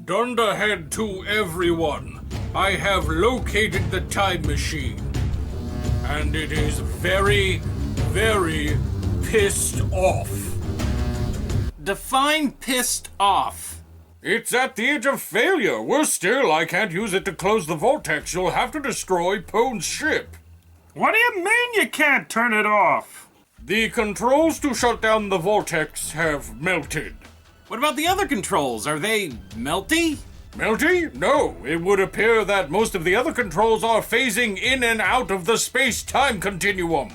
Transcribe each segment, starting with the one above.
Dunderhead to everyone. I have located the time machine. And it is very, very pissed off. Define pissed off. It's at the edge of failure. Worse still, I can't use it to close the vortex. You'll have to destroy Pone's ship. What do you mean you can't turn it off? The controls to shut down the vortex have melted. What about the other controls? Are they melty? Melty? No, it would appear that most of the other controls are phasing in and out of the space-time continuum.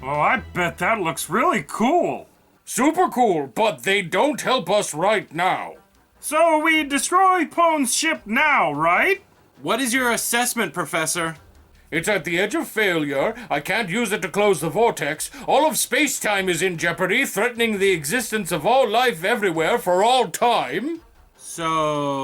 Oh, I bet that looks really cool. Super cool, but they don't help us right now. So we destroy Pone's ship now, right? What is your assessment, Professor? It's at the edge of failure. I can't use it to close the vortex. All of space-time is in jeopardy, threatening the existence of all life everywhere for all time. So...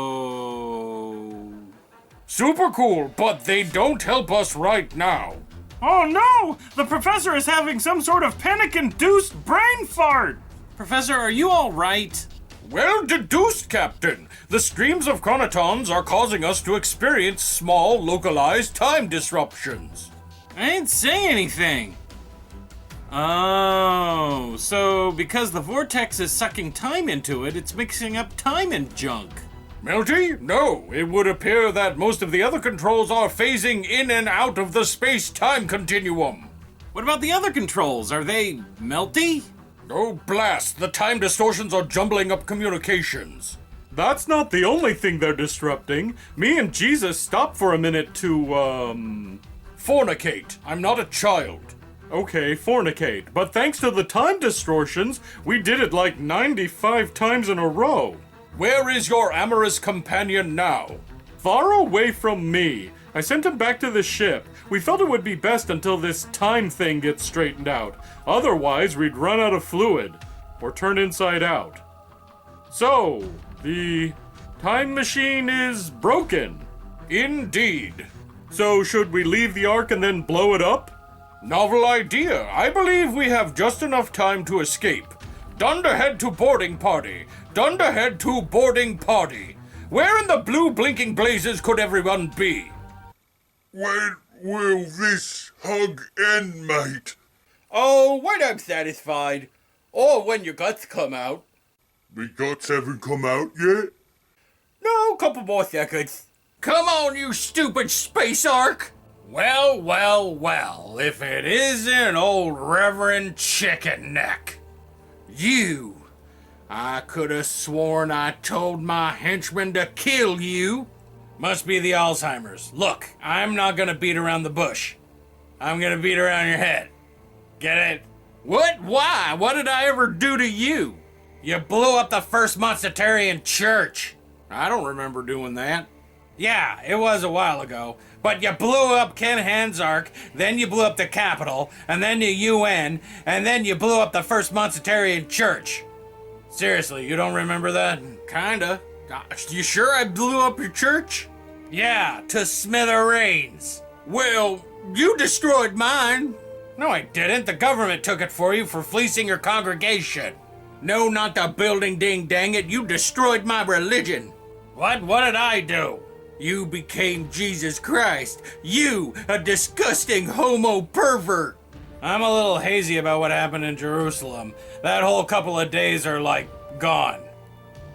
Super cool, but they don't help us right now. Oh no! The professor is having some sort of panic-induced brain fart! Professor, are you all right? Well deduced, Captain. The streams of chronotons are causing us to experience small, localized time disruptions. I didn't say anything. Oh, so because the vortex is sucking time into it, it's mixing up time and junk. Melty? No, it would appear that most of the other controls are phasing in and out of the space-time continuum. What about the other controls? Are they melty? Oh, blast! The time distortions are jumbling up communications. That's not the only thing they're disrupting. Me and Jesus stopped for a minute to, Fornicate. I'm not a child. Okay, fornicate. But thanks to the time distortions, we did it like 95 times in a row. Where is your amorous companion now? Far away from me. I sent him back to the ship. We felt it would be best until this time thing gets straightened out. Otherwise, we'd run out of fluid. Or turn inside out. So, the time machine is broken. Indeed. So, should we leave the Ark and then blow it up? Novel idea. I believe we have just enough time to escape. Dunderhead to boarding party. Dunderhead to boarding party. Where in the blue blinking blazes could everyone be? When will this hug end, mate? Oh, when I'm satisfied. Or when your guts come out. Me guts haven't come out yet? No, couple more seconds. Come on, you stupid space ark! Well, well, well, if it isn't old Reverend Chicken Neck. You! I could have sworn I told my henchman to kill you. Must be the Alzheimer's. Look, I'm not gonna beat around the bush. I'm gonna beat around your head. Get it? What? Why? What did I ever do to you? You blew up the first Monstitarian church. I don't remember doing that. Yeah, it was a while ago. But you blew up Ken Hand's Ark, then you blew up the Capitol, and then the UN, and then you blew up the first Monstitarian church. Seriously, you don't remember that? Kinda. Gosh, you sure I blew up your church? Yeah, to smithereens. Well, you destroyed mine. No, I didn't. The government took it for you for fleecing your congregation. No, not the building, ding dang it. You destroyed my religion. What? What did I do? You became Jesus Christ. You, a disgusting homo pervert. I'm a little hazy about what happened in Jerusalem. That whole couple of days are like gone.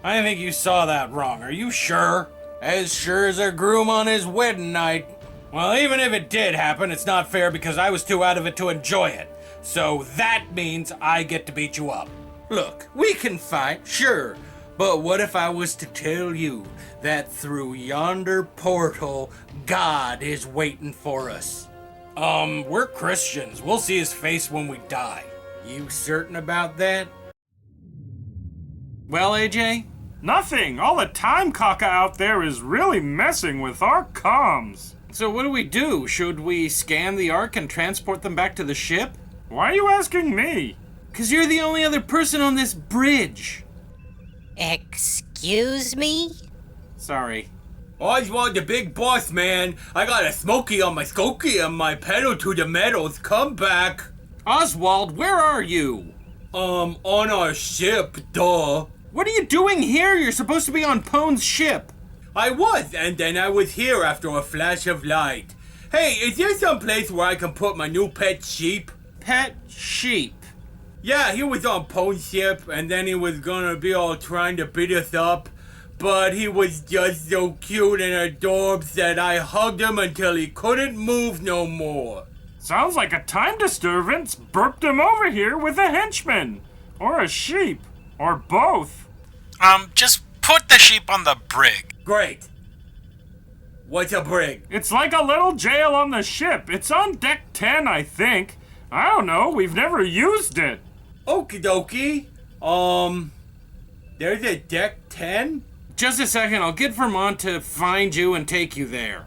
I think you saw that wrong. Are you sure? As sure as a groom on his wedding night. Well, even if it did happen, it's not fair because I was too out of it to enjoy it. So that means I get to beat you up. Look, we can fight, sure. But what if I was to tell you that through yonder portal, God is waiting for us? We're Christians. We'll see his face when we die. You certain about that? Well, AJ? Nothing. All the time caca out there is really messing with our comms. So what do we do? Should we scan the Ark and transport them back to the ship? Why are you asking me? 'Cause you're the only other person on this bridge. Excuse me? Sorry. Oswald the big boss, man. I got a smoky on my skokie and my pedal to the metals. Come back. Oswald, where are you? On our ship, duh. What are you doing here? You're supposed to be on Pone's ship. I was, and then I was here after a flash of light. Hey, is there some place where I can put my new pet sheep? Pet sheep. Yeah, he was on Poe's ship, and then he was gonna be all trying to beat us up. But he was just so cute and adorbs that I hugged him until he couldn't move no more. Sounds like a time disturbance burped him over here with a henchman. Or a sheep. Or both. Just put the sheep on the brig. Great. What's a brig? It's like a little jail on the ship. It's on deck 10, I think. I don't know, we've never used it. Okie dokie. There's a deck 10? Just a second, I'll get Vermont to find you and take you there.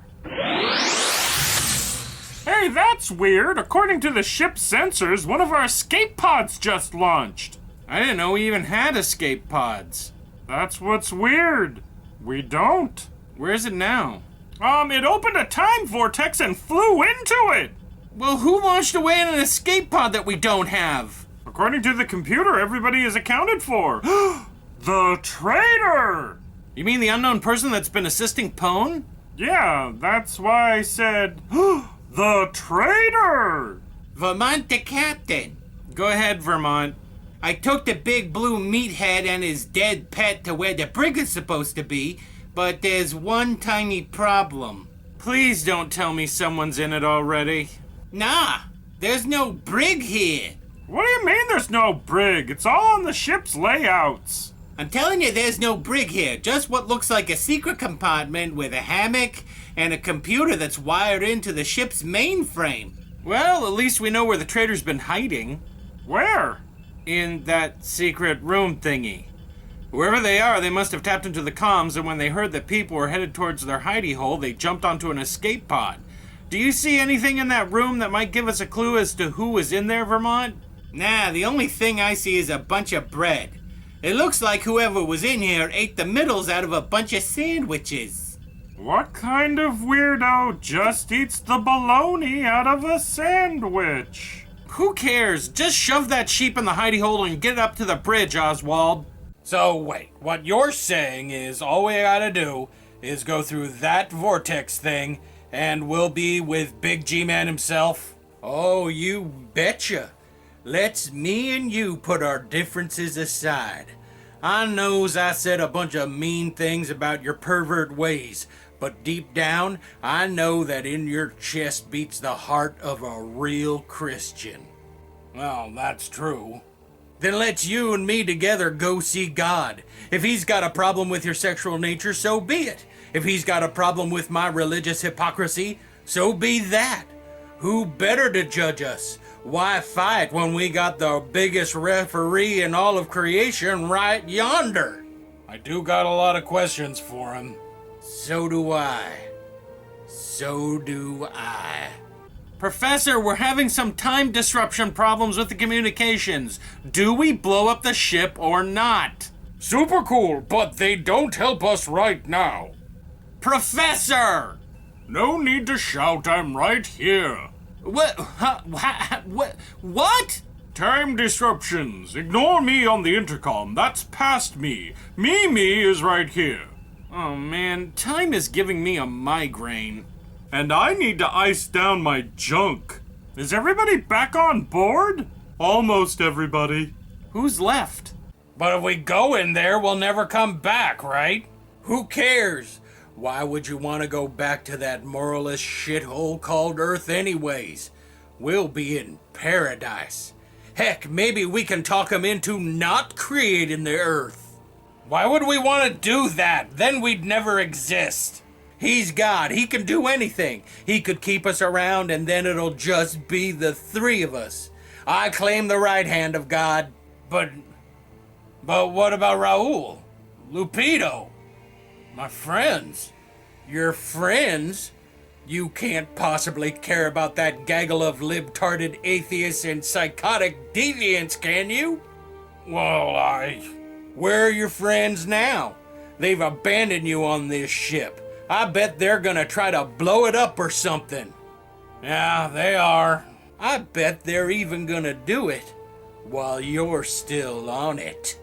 Hey, that's weird. According to the ship's sensors, one of our escape pods just launched. I didn't know we even had escape pods. That's what's weird. We don't. Where is it now? It opened a time vortex and flew into it. Well, who launched away in an escape pod that we don't have? According to the computer, everybody is accounted for. The traitor! You mean the unknown person that's been assisting Pone? Yeah, that's why I said, the traitor! Vermont the captain. Go ahead, Vermont. I took the big blue meathead and his dead pet to where the brig is supposed to be, but there's one tiny problem. Please don't tell me someone's in it already. Nah, there's no brig here. What do you mean there's no brig? It's all on the ship's layouts. I'm telling you, there's no brig here. Just what looks like a secret compartment with a hammock and a computer that's wired into the ship's mainframe. Well, at least we know where the traitor's been hiding. Where? In that secret room thingy. Wherever they are, they must have tapped into the comms, and when they heard that people were headed towards their hidey hole, they jumped onto an escape pod. Do you see anything in that room that might give us a clue as to who was in there, Vermont? Nah, the only thing I see is a bunch of bread. It looks like whoever was in here ate the middles out of a bunch of sandwiches. What kind of weirdo just eats the bologna out of a sandwich? Who cares? Just shove that sheep in the hidey hole and get it up to the bridge, Oswald. So wait, what you're saying is all we gotta do is go through that vortex thing and we'll be with Big G-Man himself? Oh, you betcha. Let's me and you put our differences aside. I knows I said a bunch of mean things about your pervert ways, but deep down, I know that in your chest beats the heart of a real Christian. Well, that's true. Then let's you and me together go see God. If he's got a problem with your sexual nature, so be it. If he's got a problem with my religious hypocrisy, so be that. Who better to judge us? Why fight when we got the biggest referee in all of creation right yonder? I do got a lot of questions for him. So do I. So do I. Professor, we're having some time disruption problems with the communications. Do we blow up the ship or not? Super cool, but they don't help us right now. Professor! No need to shout, I'm right here. What? What? Time disruptions. Ignore me on the intercom. That's past me. Me is right here. Oh man, time is giving me a migraine. And I need to ice down my junk. Is everybody back on board? Almost everybody. Who's left? But if we go in there, we'll never come back, right? Who cares? Why would you want to go back to that moralist shithole called Earth anyways? We'll be in paradise. Heck, maybe we can talk him into not creating the Earth. Why would we want to do that? Then we'd never exist. He's God. He can do anything. He could keep us around and then it'll just be the three of us. I claim the right hand of God. But what about Raul? Lupito? My friends. Your friends? You can't possibly care about that gaggle of libtarded atheists and psychotic deviants, can you? Well, where are your friends now? They've abandoned you on this ship. I bet they're gonna try to blow it up or something. Yeah, they are. I bet they're even gonna do it while you're still on it.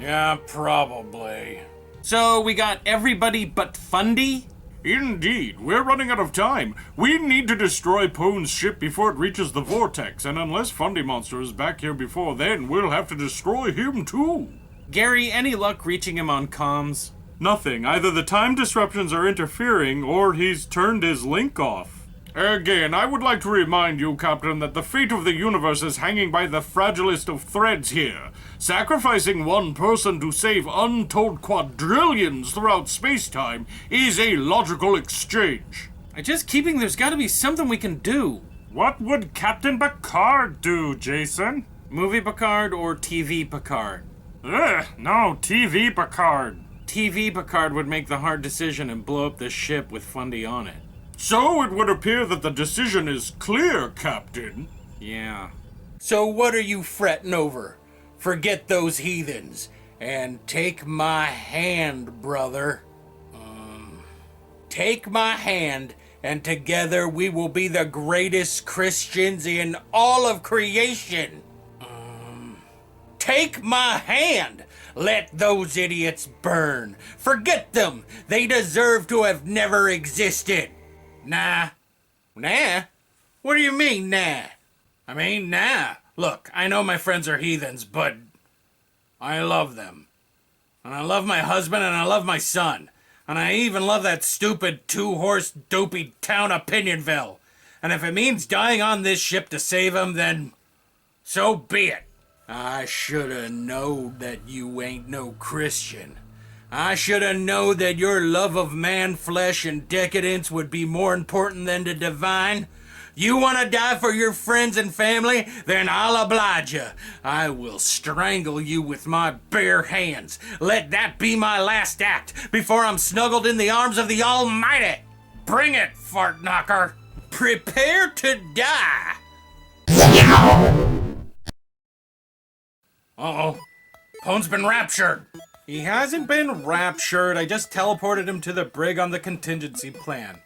Yeah, probably. So we got everybody but Fundy? Indeed, we're running out of time. We need to destroy Pone's ship before it reaches the vortex, and unless Fundy Monster is back here before then, we'll have to destroy him too. Gary, any luck reaching him on comms? Nothing. Either the time disruptions are interfering, or he's turned his link off. Again, I would like to remind you, Captain, that the fate of the universe is hanging by the fragilest of threads here. Sacrificing one person to save untold quadrillions throughout space-time is a logical exchange. I just keeping there's gotta be something we can do. What would Captain Picard do, Jason? Movie Picard or TV Picard? No, TV Picard. TV Picard would make the hard decision and blow up the ship with Fundy on it. So it would appear that the decision is clear, Captain. Yeah. So what are you fretting over? Forget those heathens and take my hand, brother. Take my hand, and together we will be the greatest Christians in all of creation. Take my hand. Let those idiots burn. Forget them. They deserve to have never existed. Nah. Nah? What do you mean, nah? I mean, nah. Look, I know my friends are heathens, but I love them. And I love my husband, and I love my son. And I even love that stupid two-horse dopey town Opinion-Ville. And if it means dying on this ship to save him, then so be it. I shoulda knowed that you ain't no Christian. I shoulda knowed that your love of man flesh and decadence would be more important than the divine. You wanna die for your friends and family? Then I'll oblige you. I will strangle you with my bare hands. Let that be my last act before I'm snuggled in the arms of the Almighty. Bring it, fart knocker. Prepare to die. Uh-oh. Pone's been raptured. He hasn't been raptured. I just teleported him to the brig on the contingency plan.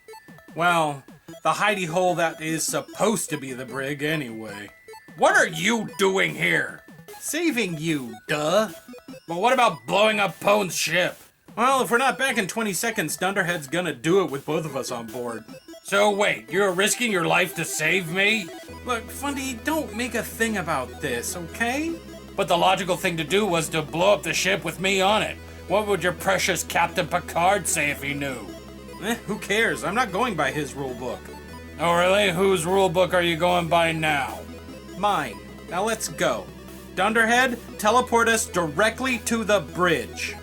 Well, the hidey hole that is supposed to be the brig anyway. What are you doing here? Saving you, duh. But what about blowing up Pone's ship? Well, if we're not back in 20 seconds, Dunderhead's gonna do it with both of us on board. So wait, you're risking your life to save me? Look, Fundy, don't make a thing about this, okay? But the logical thing to do was to blow up the ship with me on it. What would your precious Captain Picard say if he knew? Who cares? I'm not going by his rule book. Oh really? Whose rule book are you going by now? Mine. Now let's go. Dunderhead, teleport us directly to the bridge.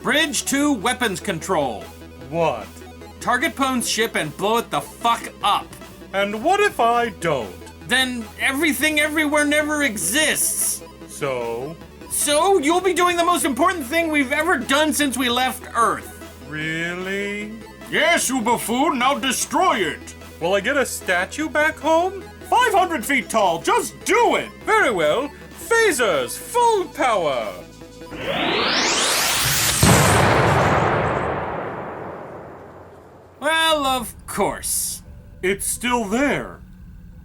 Bridge to weapons control. What? Target Pone's ship and blow it the fuck up. And what if I don't? Then everything everywhere never exists. So? So you'll be doing the most important thing we've ever done since we left Earth. Really? Yes, you buffoon, now destroy it! Will I get a statue back home? 500 feet tall, just do it! Very well. Phasers, full power! Well, of course. It's still there.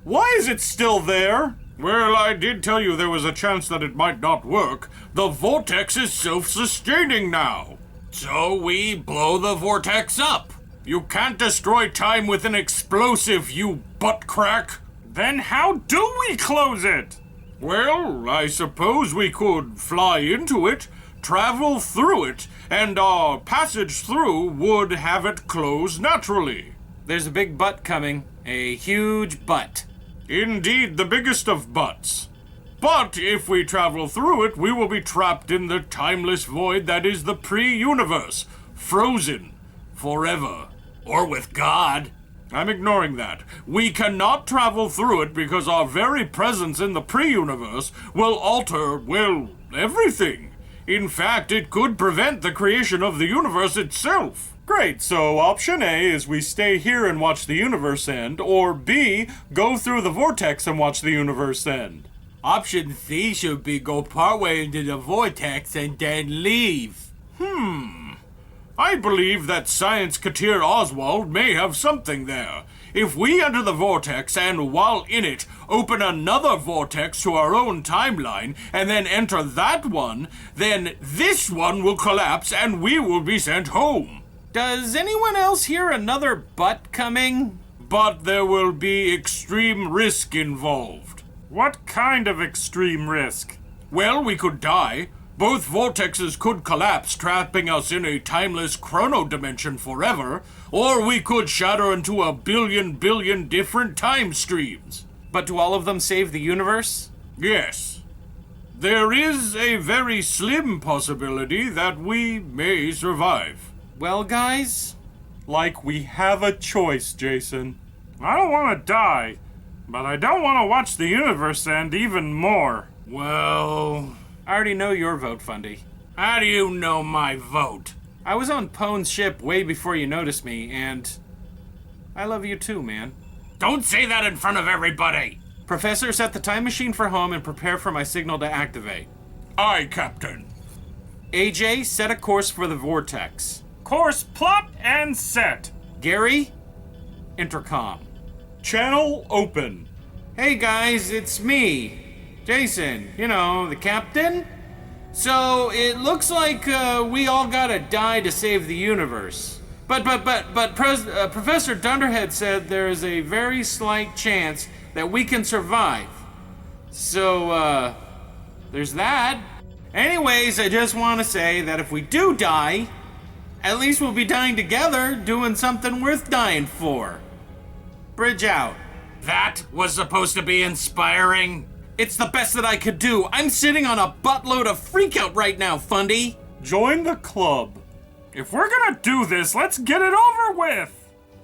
Why is it still there? Well, I did tell you there was a chance that it might not work. The vortex is self-sustaining now. So we blow the vortex up. You can't destroy time with an explosive, you butt crack. Then how do we close it? Well, I suppose we could fly into it, travel through it, and our passage through would have it close naturally. There's a big butt coming. A huge butt. Indeed, the biggest of butts. But if we travel through it, we will be trapped in the timeless void that is the pre-universe, frozen forever. Or with God. I'm ignoring that. We cannot travel through it because our very presence in the pre-universe will alter, well, everything. In fact, it could prevent the creation of the universe itself. Great, so option A is we stay here and watch the universe end, or B, go through the vortex and watch the universe end. Option C should be go partway into the vortex and then leave. I believe that Science-Cateer Oswald may have something there. If we enter the vortex and, while in it, open another vortex to our own timeline, and then enter that one, then this one will collapse and we will be sent home. Does anyone else hear another butt coming? But there will be extreme risk involved. What kind of extreme risk? Well, we could die. Both vortexes could collapse, trapping us in a timeless chrono dimension forever, or we could shatter into a billion different time streams. But do all of them save the universe? Yes. There is a very slim possibility that we may survive. Well, guys, Like we have a choice, Jason. I don't want to die, but I don't want to watch the universe end even more. Well, I already know your vote, Fundy. how do you know my vote? I was on Pone's ship way before you noticed me, and I love you too, man. Don't say that in front of everybody! Professor, set the time machine for home and prepare for my signal to activate. Aye, Captain. AJ, set a course for the vortex. Course plot and set. Gary, intercom. Channel open. Hey guys, it's me, Jason, you know, the captain. So it looks like we all gotta die to save the universe. But Professor Dunderhead said there is a very slight chance that we can survive. So there's that. Anyways, I just want to say that if we do die, at least we'll be dying together, doing something worth dying for. Bridge out. That was supposed to be inspiring. It's the best that I could do. I'm sitting on a buttload of freakout right now, Fundy. Join the club. If we're gonna do this, let's get it over with.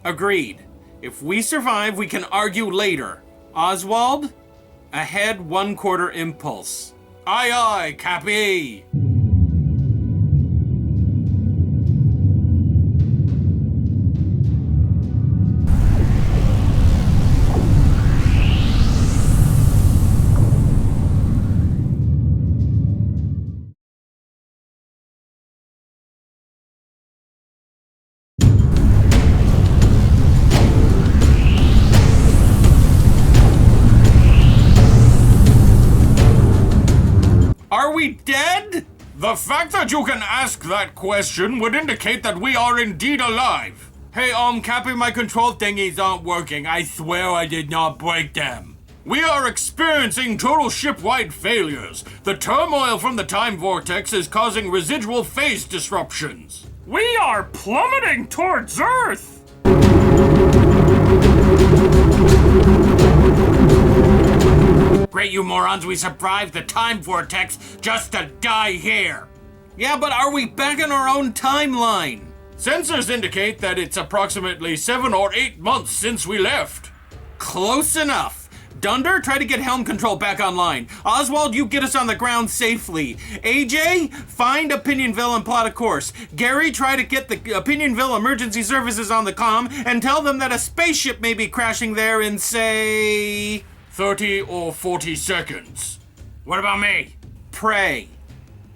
Agreed. If we survive, we can argue later. Oswald, ahead 1/4 impulse. Aye, aye, Cappy. Are we dead? The fact that you can ask that question would indicate that we are indeed alive. Hey, Cappy, my control thingies aren't working. I swear I did not break them. We are experiencing total ship-wide failures. The turmoil from the time vortex is causing residual phase disruptions. We are plummeting towards Earth. Great, you morons, we survived the time vortex just to die here. Yeah, but are we back in our own timeline? Sensors indicate that it's approximately 7 or 8 months since we left. Close enough. Dunder, try to get helm control back online. Oswald, you get us on the ground safely. AJ, find Opinion-Ville and plot a course. Gary, try to get the Opinion-Ville emergency services on the comm and tell them that a spaceship may be crashing there in, say... 30 or 40 seconds. What about me? Pray.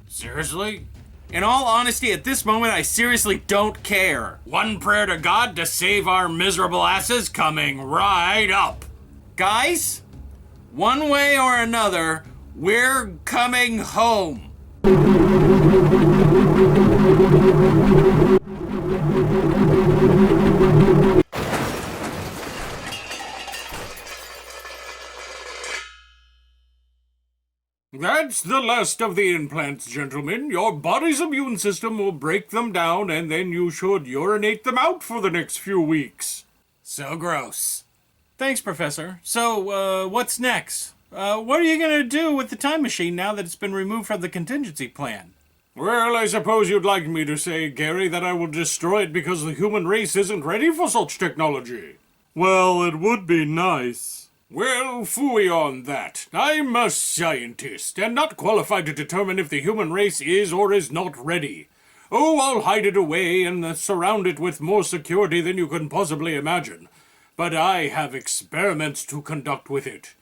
Seriously? In all honesty, at this moment, I seriously don't care. One prayer to God to save our miserable asses coming right up. Guys, one way or another, we're coming home. That's the last of the implants, gentlemen. Your body's immune system will break them down, and then you should urinate them out for the next few weeks. So gross. Thanks, Professor. So, what's next? What are you gonna do with the time machine now that it's been removed from the contingency plan? Well, I suppose you'd like me to say, Gary, that I will destroy it because the human race isn't ready for such technology. Well, it would be nice. Well, phooey on that. I'm a scientist, and not qualified to determine if the human race is or is not ready. Oh, I'll hide it away and surround it with more security than you can possibly imagine. But I have experiments to conduct with it.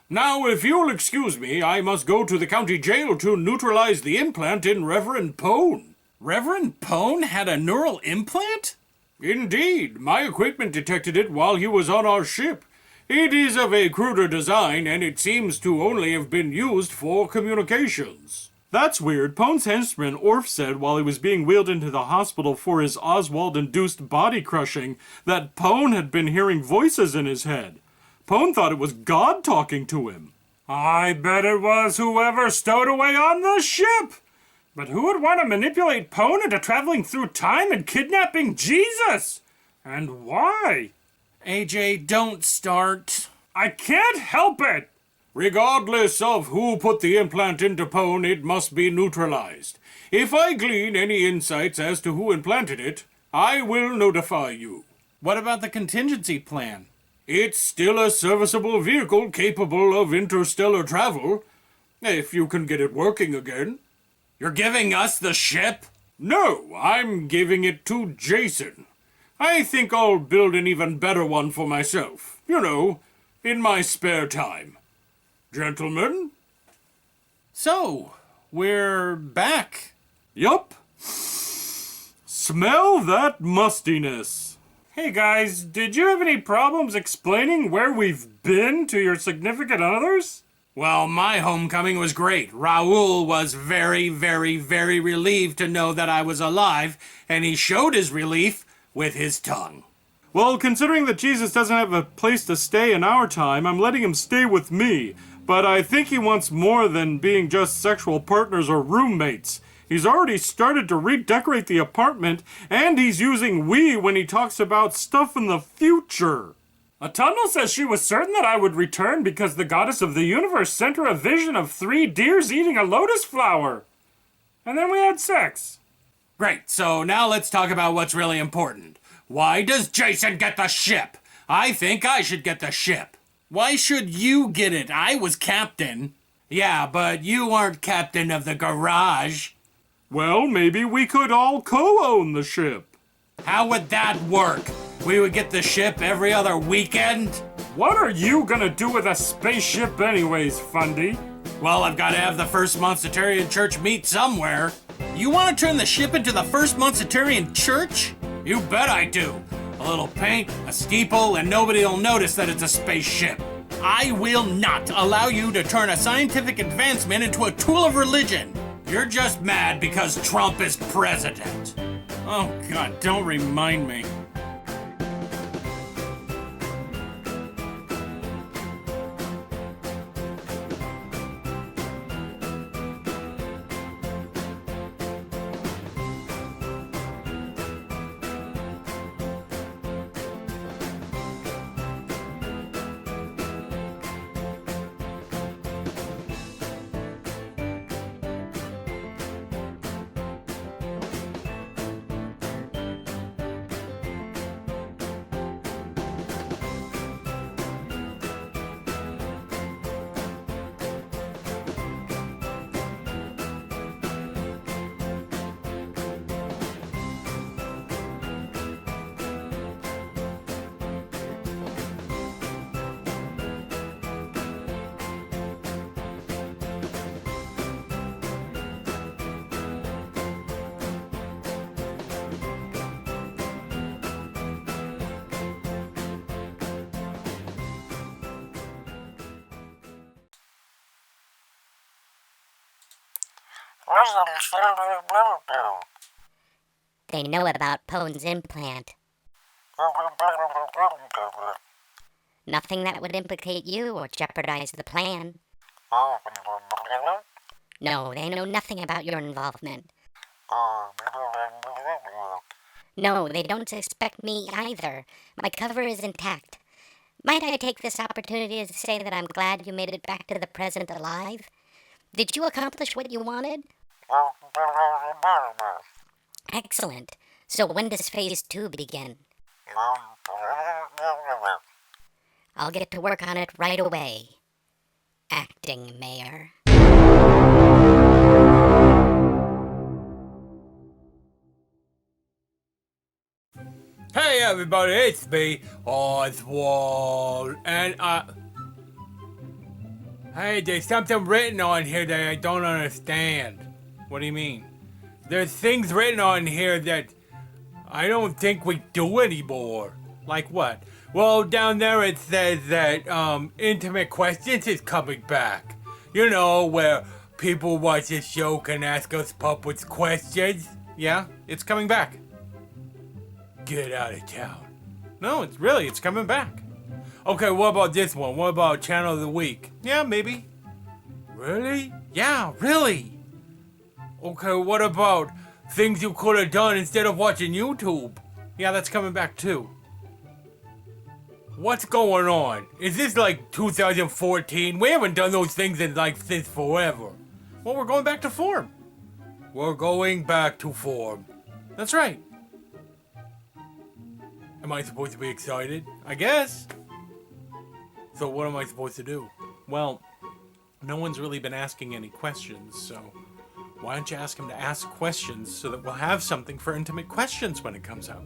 Now, if you'll excuse me, I must go to the county jail to neutralize the implant in Reverend Pone. Reverend Pone had a neural implant? Indeed, my equipment detected it while he was on our ship. It is of a cruder design, and it seems to only have been used for communications. That's weird. Pone's henchman, Orf, said while he was being wheeled into the hospital for his Oswald-induced body crushing that Pone had been hearing voices in his head. Pone thought it was God talking to him. I bet it was whoever stowed away on the ship. But who would want to manipulate Pone into traveling through time and kidnapping Jesus? And why? AJ, don't start. I can't help it! Regardless of who put the implant into Pone, it must be neutralized. If I glean any insights as to who implanted it, I will notify you. What about the contingency plan? It's still a serviceable vehicle capable of interstellar travel, if you can get it working again. You're giving us the ship? No, I'm giving it to Jason. I think I'll build an even better one for myself. You know, in my spare time. Gentlemen? So, we're back. Yup. Smell that mustiness. Hey guys, did you have any problems explaining where we've been to your significant others? Well, my homecoming was great. Raoul was very, very, very relieved to know that I was alive, and he showed his relief with his tongue. Well, considering that Jesus doesn't have a place to stay in our time, I'm letting him stay with me. But I think he wants more than being just sexual partners or roommates. He's already started to redecorate the apartment, and he's using we when he talks about stuff in the future. Autumnal says she was certain that I would return because the goddess of the universe sent her a vision of 3 deers eating a lotus flower. And then we had sex. Great, so now let's talk about what's really important. Why does Jason get the ship? I think I should get the ship. Why should you get it? I was captain. Yeah, but you aren't captain of the garage. Well, maybe we could all co-own the ship. How would that work? We would get the ship every other weekend? What are you gonna do with a spaceship anyways, Fundy? Well, I've got to have the First Monstitarian Church meet somewhere. You want to turn the ship into the First Monstitarian Church? You bet I do. A little paint, a steeple, and nobody will notice that it's a spaceship. I will not allow you to turn a scientific advancement into a tool of religion. You're just mad because Trump is president. Oh, God, don't remind me. They know about Pone's implant. Nothing that would implicate you or jeopardize the plan. No, they know nothing about your involvement. No, they don't suspect me either. My cover is intact. Might I take this opportunity to say that I'm glad you made it back to the present alive? Did you accomplish what you wanted? Excellent. So when does phase 2 begin? I'll get to work on it right away. Acting Mayor. Hey everybody, it's me, Oswald, and hey, there's something written on here that I don't understand. What do you mean? There's things written on here that I don't think we do anymore. Like what? Well, down there it says that Intimate Questions is coming back. You know, where people watch this show can ask us puppets questions. Yeah, it's coming back. Get out of town. No, it's coming back. Okay, what about this one? What about Channel of the Week? Yeah, maybe. Really? Yeah, really. Okay, what about things you could have done instead of watching YouTube? Yeah, that's coming back too. What's going on? Is this like 2014? We haven't done those things in like since forever. Well, we're going back to form. We're going back to form. That's right. Am I supposed to be excited? I guess. So what am I supposed to do? Well, no one's really been asking any questions, so why don't you ask him to ask questions so that we'll have something for Intimate Questions when it comes out?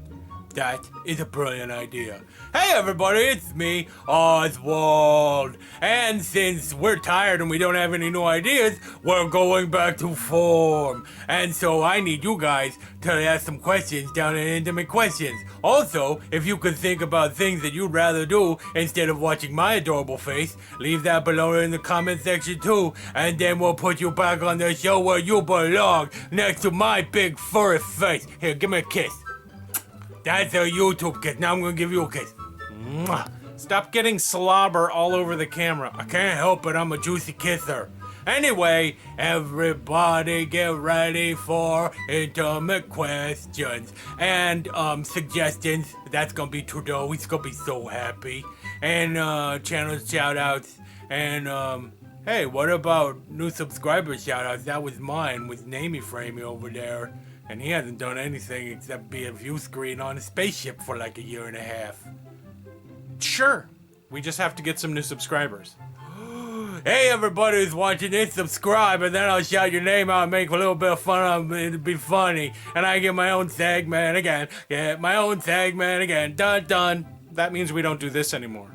That is a brilliant idea. Hey everybody, it's me, Oswald. And since we're tired and we don't have any new ideas, we're going back to form. And so I need you guys to ask some questions down in Intimate Questions. Also, if you could think about things that you'd rather do instead of watching my adorable face, leave that below in the comment section too. And then we'll put you back on the show where you belong, next to my big furry face. Here, give me a kiss. That's a YouTube kiss. Now I'm gonna give you a kiss. Mwah. Stop getting slobber all over the camera. I can't help it, I'm a juicy kisser. Anyway, everybody get ready for Intimate Questions and suggestions. That's gonna be Trudeau. He's gonna be so happy. And channel shoutouts. And hey, what about new subscriber shoutouts? That was mine with Namey Framey over there. And he hasn't done anything except be a view screen on a spaceship for like a year and a half. Sure. We just have to get some new subscribers. Hey, everybody who's watching this, subscribe, and then I'll shout your name out and make a little bit of fun of it. It'll be funny. And I get my own segment again. Get my own segment again. Dun dun. That means we don't do this anymore.